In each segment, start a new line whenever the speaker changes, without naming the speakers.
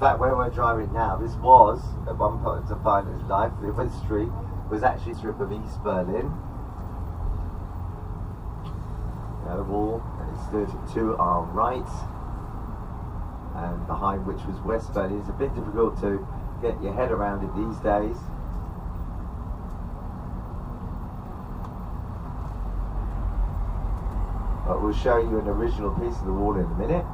fact, where we're driving now, this was, at one point to find its life, the street was actually a strip of East Berlin. The wall stood to our right, and behind which was West Berlin. It's a bit difficult to get your head around it these days. But we'll show you an original piece of the wall in a minute.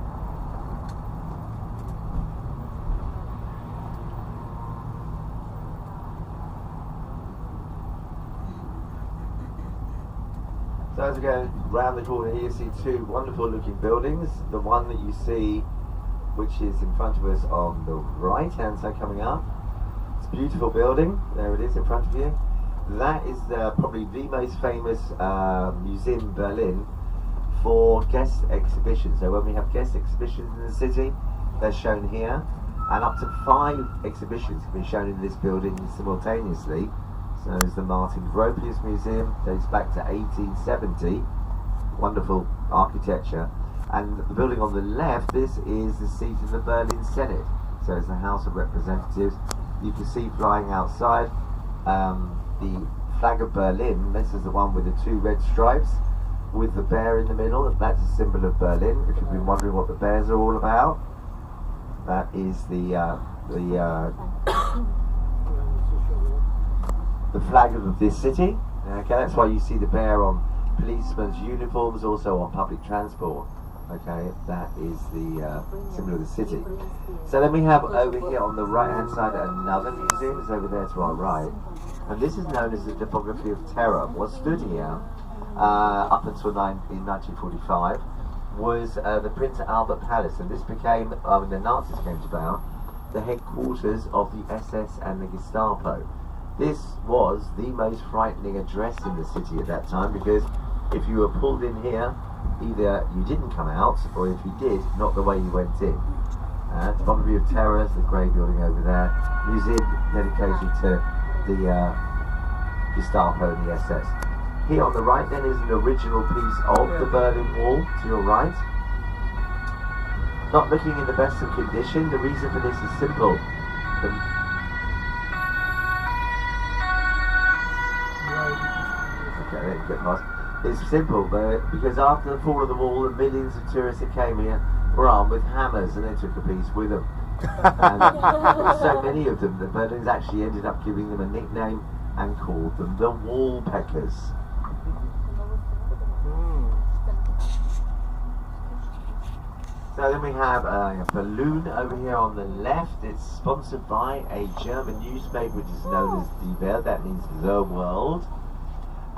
So as we go round the corner here, you see two wonderful looking buildings. The one that you see, which is in front of us on the right hand side coming up, it's a beautiful building. There it is in front of you. That is probably the most famous museum in Berlin for guest exhibitions. So when we have guest exhibitions in the city, they're shown here, and up to 5 exhibitions can be shown in this building simultaneously. So there's the Martin Gropius Museum, dates back to 1870, wonderful architecture. And the building on the left, this is the seat of the Berlin Senate, so it's the House of Representatives. You can see flying outside the flag of Berlin. This is the one with the 2 red stripes with the bear in the middle. That's a symbol of Berlin. If you've been wondering what the bears are all about, that is the flag of this city. Okay, that's why you see the bear on policemen's uniforms, also on public transport. Okay, that is the symbol of the city. So then we have over here on the right hand side another museum. It's over there to our right, and this is known as the Topography of Terror. What stood here up until in 1945 was the Prince Albert Palace, and this became, when the Nazis came to power, the headquarters of the SS and the Gestapo. This was the most frightening address in the city at that time, because if you were pulled in here, either you didn't come out, or if you did, not the way you went in. Topography of Terror is the grey building over there, museum dedicated to the Gestapo and the SS. Here on the right then is an original piece of the Berlin Wall to your right. Not looking in the best of condition. The reason for this is simple. It's simple, because after the fall of the wall, the millions of tourists that came here were armed with hammers, and they took a piece with them. And so many of them, the Berlins actually ended up giving them a nickname and called them the Wall Peckers. So then we have a balloon over here on the left. It's sponsored by a German newspaper which is known as Die Welt, that means the world.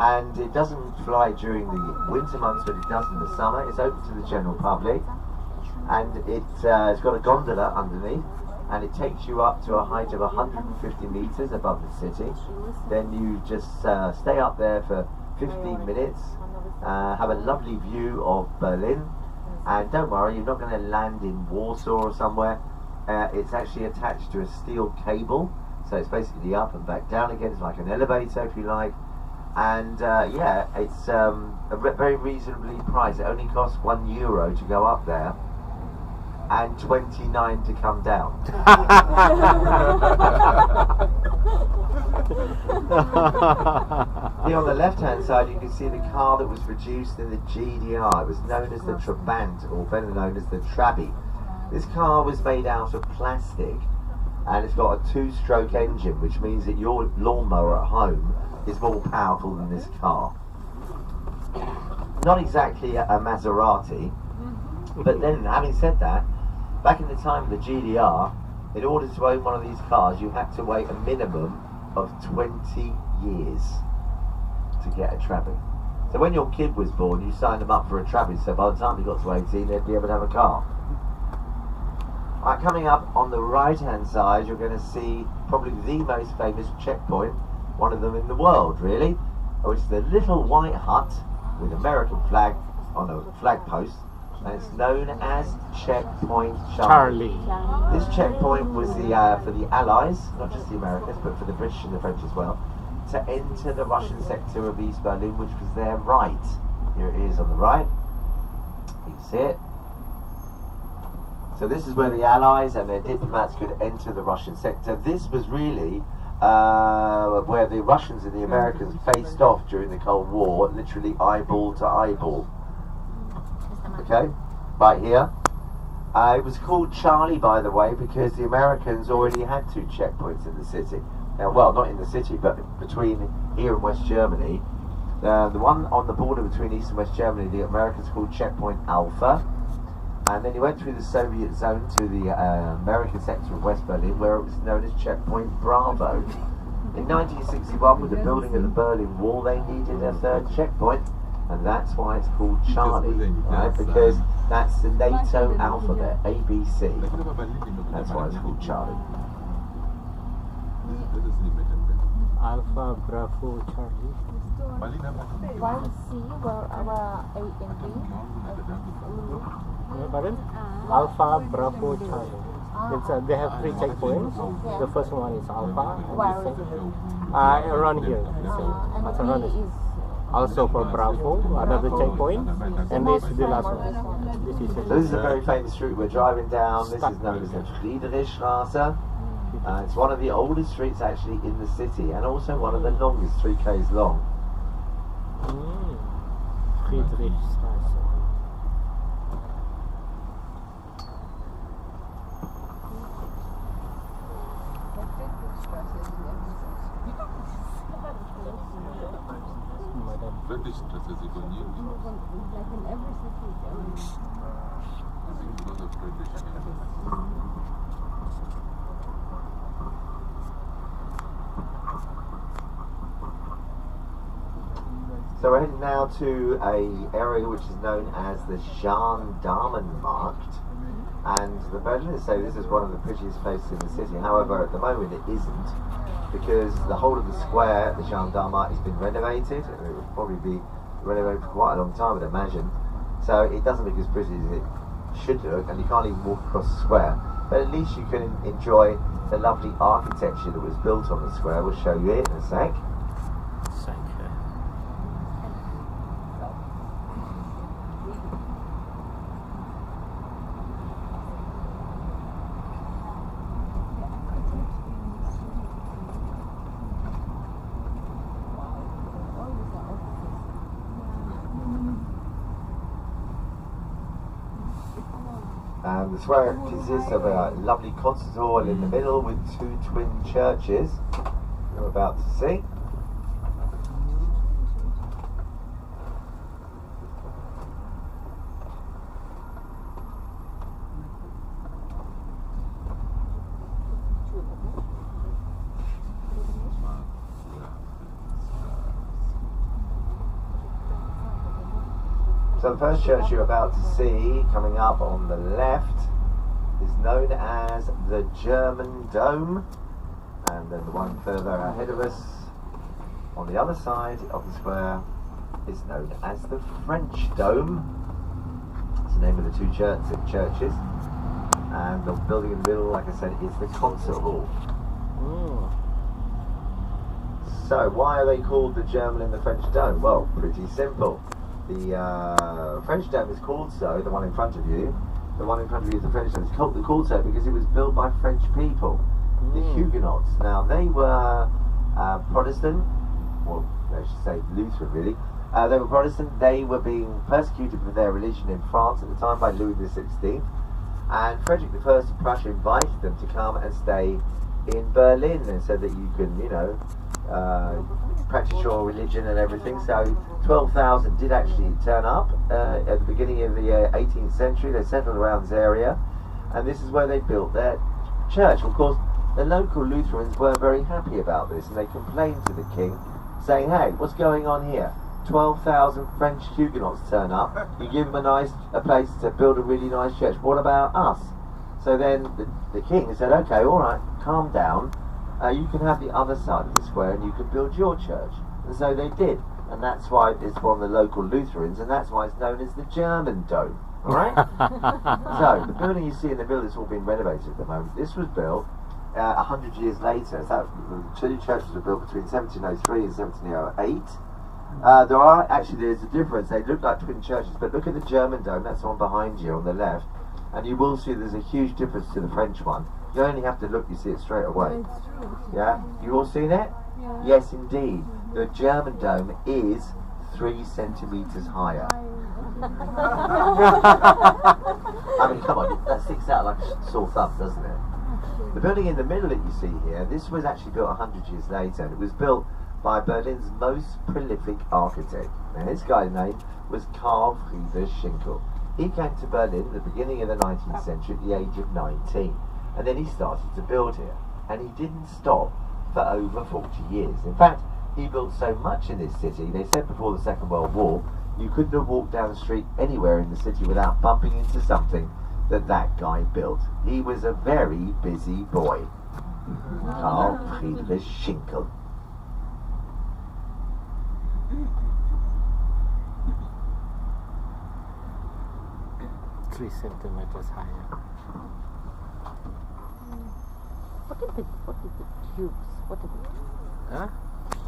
And it doesn't fly during the winter months, but it does in the summer. It's open to the general public, and it's got a gondola underneath, and it takes you up to a height of 150 meters above the city. Then you just stay up there for 15 minutes, have a lovely view of Berlin, and don't worry, you're not going to land in Warsaw or somewhere. It's actually attached to a steel cable, so it's basically up and back down again. It's like an elevator, if you like. And yeah, it's very reasonably priced. It only costs €1 to go up there, and 29 to come down. Here on the left-hand side, you can see the car that was produced in the GDR. It was known as the Trabant, or better known as the Trabi. This car was made out of plastic, and it's got a 2-stroke engine, which means that your lawnmower at home is more powerful than this car. Not exactly a Maserati, but then, having said that, back in the time of the GDR, in order to own one of these cars, you had to wait a minimum of 20 years to get a Trabi. So when your kid was born, you signed them up for a Trabi, so by the time they got to 18, they'd be able to have a car. Right, coming up on the right-hand side, you're going to see probably the most famous checkpoint, one of them in the world, really, which is the little white hut with American flag on a flag post, and it's known as Checkpoint Charlie. This checkpoint was for the Allies, not just the Americans, but for the British and the French as well, to enter the Russian sector of East Berlin, which was their right. Here it is on the right. You can see it. So this is where the Allies and their diplomats could enter the Russian sector. This was really where the Russians and the Americans faced off during the Cold War, literally eyeball to eyeball. Okay, right here. It was called Charlie, by the way, because the Americans already had 2 checkpoints in the city. Now, well, not in the city, but between here and West Germany. The one on the border between East and West Germany, the Americans called Checkpoint Alpha. And then he went through the Soviet zone to the American sector of West Berlin, where it was known as Checkpoint Bravo. In 1961, with the building of the Berlin Wall, they needed a 3rd checkpoint, and that's why it's called Charlie, right? Because that's the NATO alphabet, ABC. That's why it's called Charlie.
Alpha, Bravo, Charlie.
1C, where our A and
Pardon? Alpha, Bravo, Charlie. It's, they have 3 checkpoints. The first one is Alpha. Around here.
and B is
Also for Bravo, another checkpoint. And this is the last one.
So this is a very famous street we're driving down. This is known as the Friedrichstraße. It's one of the oldest streets actually in the city, and also one of the longest, 3 k's long.
Friedrichstraße.
Friedrichstraße ist ikoniert.
So we're heading now to a area which is known as the Gendarmenmarkt, and the Berliners say this is one of the prettiest places in the city. However, at the moment it isn't, because the whole of the square, the Gendarmenmarkt, has been renovated, and it will probably be renovated for quite a long time, I'd imagine. So it doesn't look as pretty as it should look, and you can't even walk across the square. But at least you can enjoy the lovely architecture that was built on the square. We'll show you it in a sec. The square consists of a lovely concert hall in the middle with 2 twin churches you're about to see. So the first church you're about to see, coming up on the left, is known as the German Dome, and then the one further ahead of us, on the other side of the square, is known as the French Dome. It's the name of the 2 churches, and the building in the middle, like I said, is the concert hall. So why are they called the German and the French Dome? Well, pretty simple. The French Dome is called so, the one in front of you. The one in front of you is the French Dome. It's called so because it was built by French people, the Huguenots. Now, they were Protestant, or I should say Lutheran really. They were Protestant. They were being persecuted for their religion in France at the time by Louis XVI. And Frederick I of Prussia invited them to come and stay in Berlin, and said that you can, you know, practice your religion and everything. So 12,000 did actually turn up at the beginning of the 18th century. They settled around this area, and this is where they built their church. Of course, the local Lutherans weren't very happy about this, and they complained to the king, saying, hey, what's going on here? 12,000 French Huguenots turn up, you give them a place to build a really nice church, what about us? So then the king said, okay, alright, calm down, you can have the other side of the square and you can build your church. And so they did, and that's why it's from the local Lutherans, and that's why it's known as the German Dome. Alright? So, the building you see in the middle has all been renovated at the moment. This was built 100 years later. So the 2 churches were built between 1703 and 1708. There's a difference. They look like twin churches, but look at the German Dome, that's the one behind you on the left. And you will see there's a huge difference to the French one. You only have to look, you see it straight away. Yeah? You all seen it?
Yeah.
Yes, indeed. The German dome is 3 centimetres higher. I mean, come on, that sticks out like a sore thumb, doesn't it? The building in the middle that you see here, this was actually built 100 years later, and it was built by Berlin's most prolific architect. Now, this guy's name was Karl Friedrich Schinkel. He came to Berlin at the beginning of the 19th century at the age of 19, and then he started to build here, and he didn't stop for over 40 years. In fact, he built so much in this city, they said before the Second World War, you couldn't have walked down the street anywhere in the city without bumping into something that guy built. He was a very busy boy. Karl Friedrich Schinkel.
3 centimeters higher.
What is the cubes? What is it?
Huh?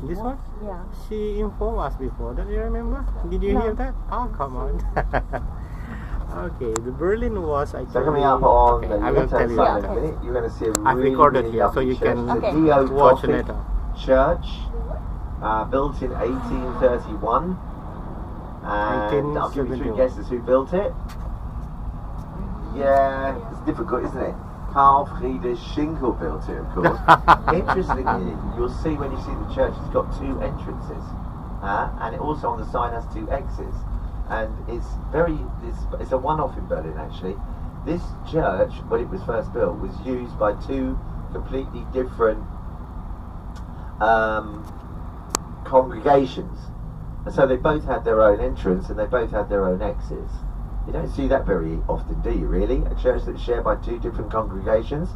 This one?
Yeah.
She informed us before, don't you remember? Did you hear that? Oh, come on. Okay, the Berlin was actually...
So coming up on the
I will tell
left-hand
you
side in
later.
a minute, you're going to see a
I've
really,
recorded
really
here, so
lovely
you
church.
can
The
Okay.
watch
Neo-Gothic
later.
church, built in 1831. And I'll give you 3
1871.
guesses who built it. Yeah, it's difficult, isn't it? Karl Friedrich Schinkel built it, of course. Interestingly, you'll see when you see the church, it's got 2 entrances. And it also on the side has 2 exits. And it's a one-off in Berlin, actually. This church, when it was first built, was used by 2 completely different congregations. And so they both had their own entrance and they both had their own exits. You don't see that very often, do you, really? A church that's shared by 2 different congregations?